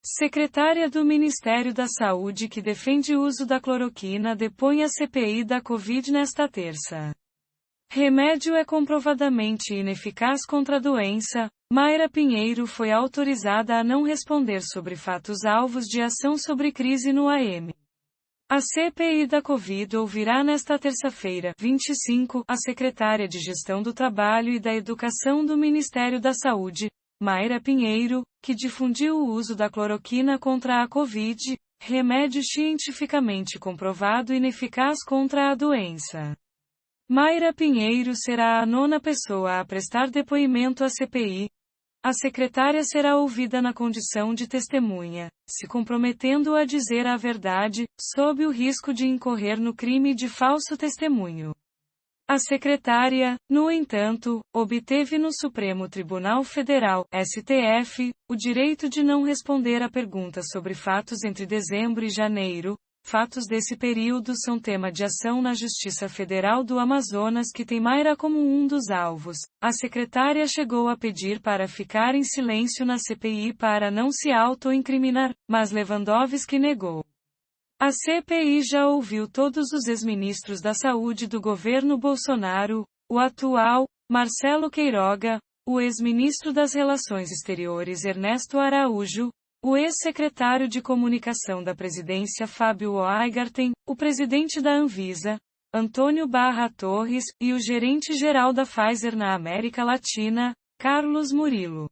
Secretária do Ministério da Saúde que defende o uso da cloroquina depõe a CPI da Covid nesta terça. Remédio é comprovadamente ineficaz contra a doença. Mayra Pinheiro foi autorizada a não responder sobre fatos alvos de ação sobre crise no AM. A CPI da Covid ouvirá nesta terça-feira, 25, a secretária de Gestão do Trabalho e da Educação do Ministério da Saúde, Mayra Pinheiro, que difundiu o uso da cloroquina contra a Covid, remédio cientificamente comprovado ineficaz contra a doença. Mayra Pinheiro será a 9ª pessoa a prestar depoimento à CPI. A secretária será ouvida na condição de testemunha, se comprometendo a dizer a verdade, sob o risco de incorrer no crime de falso testemunho. A secretária, no entanto, obteve no Supremo Tribunal Federal, STF, o direito de não responder a perguntas sobre fatos entre dezembro e janeiro. Fatos desse período são tema de ação na Justiça Federal do Amazonas que tem Mayra como um dos alvos. A secretária chegou a pedir para ficar em silêncio na CPI para não se auto-incriminar, mas Lewandowski negou. A CPI já ouviu todos os ex-ministros da Saúde do governo Bolsonaro, o atual, Marcelo Queiroga, o ex-ministro das Relações Exteriores Ernesto Araújo, o ex-secretário de Comunicação da Presidência Fábio Weingarten, o presidente da Anvisa, Antônio Barra Torres, e o gerente-geral da Pfizer na América Latina, Carlos Murilo.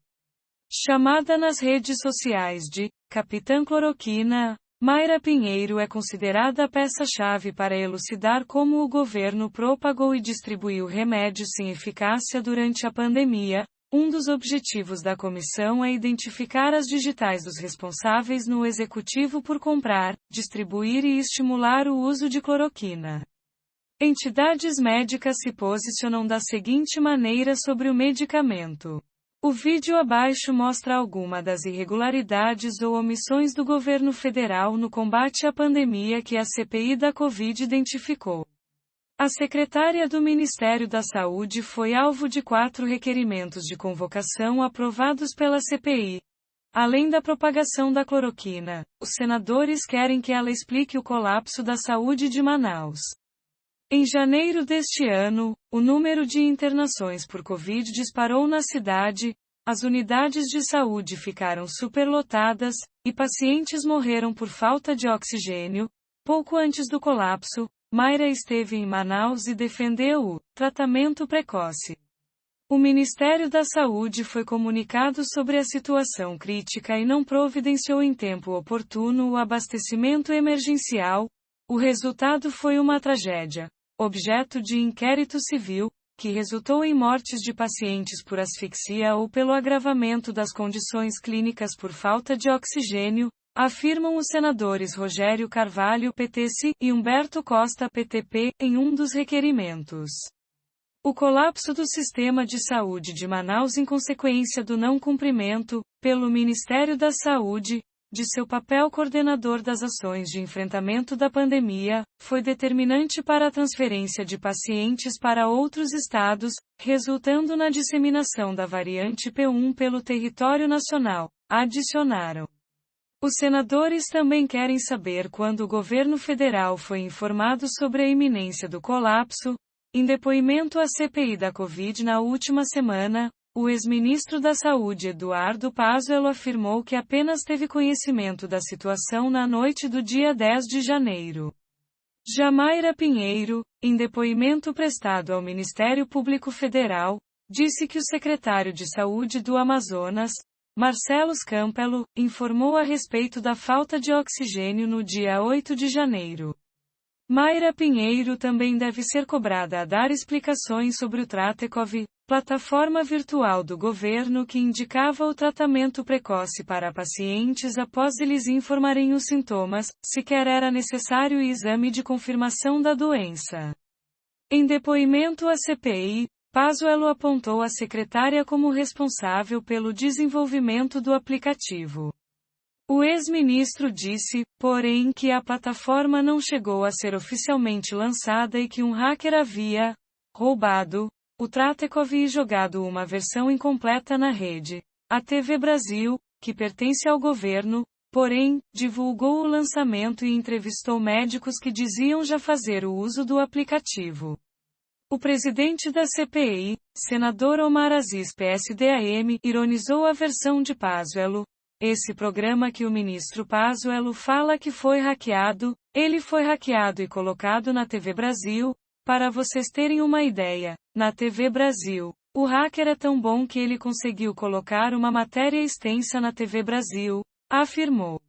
Chamada nas redes sociais de Capitã Cloroquina, Mayra Pinheiro é considerada a peça-chave para elucidar como o governo propagou e distribuiu remédios sem eficácia durante a pandemia. Um dos objetivos da comissão é identificar as digitais dos responsáveis no executivo por comprar, distribuir e estimular o uso de cloroquina. Entidades médicas se posicionam da seguinte maneira sobre o medicamento. O vídeo abaixo mostra alguma das irregularidades ou omissões do governo federal no combate à pandemia que a CPI da Covid identificou. A secretária do Ministério da Saúde foi alvo de 4 requerimentos de convocação aprovados pela CPI. Além da propagação da cloroquina, os senadores querem que ela explique o colapso da saúde de Manaus. Em janeiro deste ano, o número de internações por Covid disparou na cidade, as unidades de saúde ficaram superlotadas, e pacientes morreram por falta de oxigênio. Pouco antes do colapso, Mayra esteve em Manaus e defendeu o tratamento precoce. O Ministério da Saúde foi comunicado sobre a situação crítica e não providenciou em tempo oportuno o abastecimento emergencial. O resultado foi uma tragédia, objeto de inquérito civil, que resultou em mortes de pacientes por asfixia ou pelo agravamento das condições clínicas por falta de oxigênio, afirmam os senadores Rogério Carvalho PTC e Humberto Costa PTP, em um dos requerimentos. O colapso do sistema de saúde de Manaus em consequência do não cumprimento, pelo Ministério da Saúde, de seu papel coordenador das ações de enfrentamento da pandemia, foi determinante para a transferência de pacientes para outros estados, resultando na disseminação da variante P1 pelo território nacional, adicionaram. Os senadores também querem saber quando o governo federal foi informado sobre a iminência do colapso. Em depoimento à CPI da Covid na última semana, o ex-ministro da Saúde Eduardo Pazuello afirmou que apenas teve conhecimento da situação na noite do dia 10 de janeiro. Já Mayra Pinheiro, em depoimento prestado ao Ministério Público Federal, disse que o secretário de Saúde do Amazonas, Marcelo Campelo, informou a respeito da falta de oxigênio no dia 8 de janeiro. Mayra Pinheiro também deve ser cobrada a dar explicações sobre o Tratecov, plataforma virtual do governo que indicava o tratamento precoce para pacientes após eles informarem os sintomas, sequer era necessário o exame de confirmação da doença. Em depoimento à CPI, Pazuello apontou a secretária como responsável pelo desenvolvimento do aplicativo. O ex-ministro disse, porém, que a plataforma não chegou a ser oficialmente lançada e que um hacker havia roubado o Tratecov e jogado uma versão incompleta na rede. A TV Brasil, que pertence ao governo, porém, divulgou o lançamento e entrevistou médicos que diziam já fazer o uso do aplicativo. O presidente da CPI, senador Omar Aziz PSDAM, ironizou a versão de Pazuello. Esse programa que o ministro Pazuello fala que foi hackeado, ele foi hackeado e colocado na TV Brasil. Para vocês terem uma ideia, na TV Brasil, o hacker é tão bom que ele conseguiu colocar uma matéria extensa na TV Brasil, afirmou.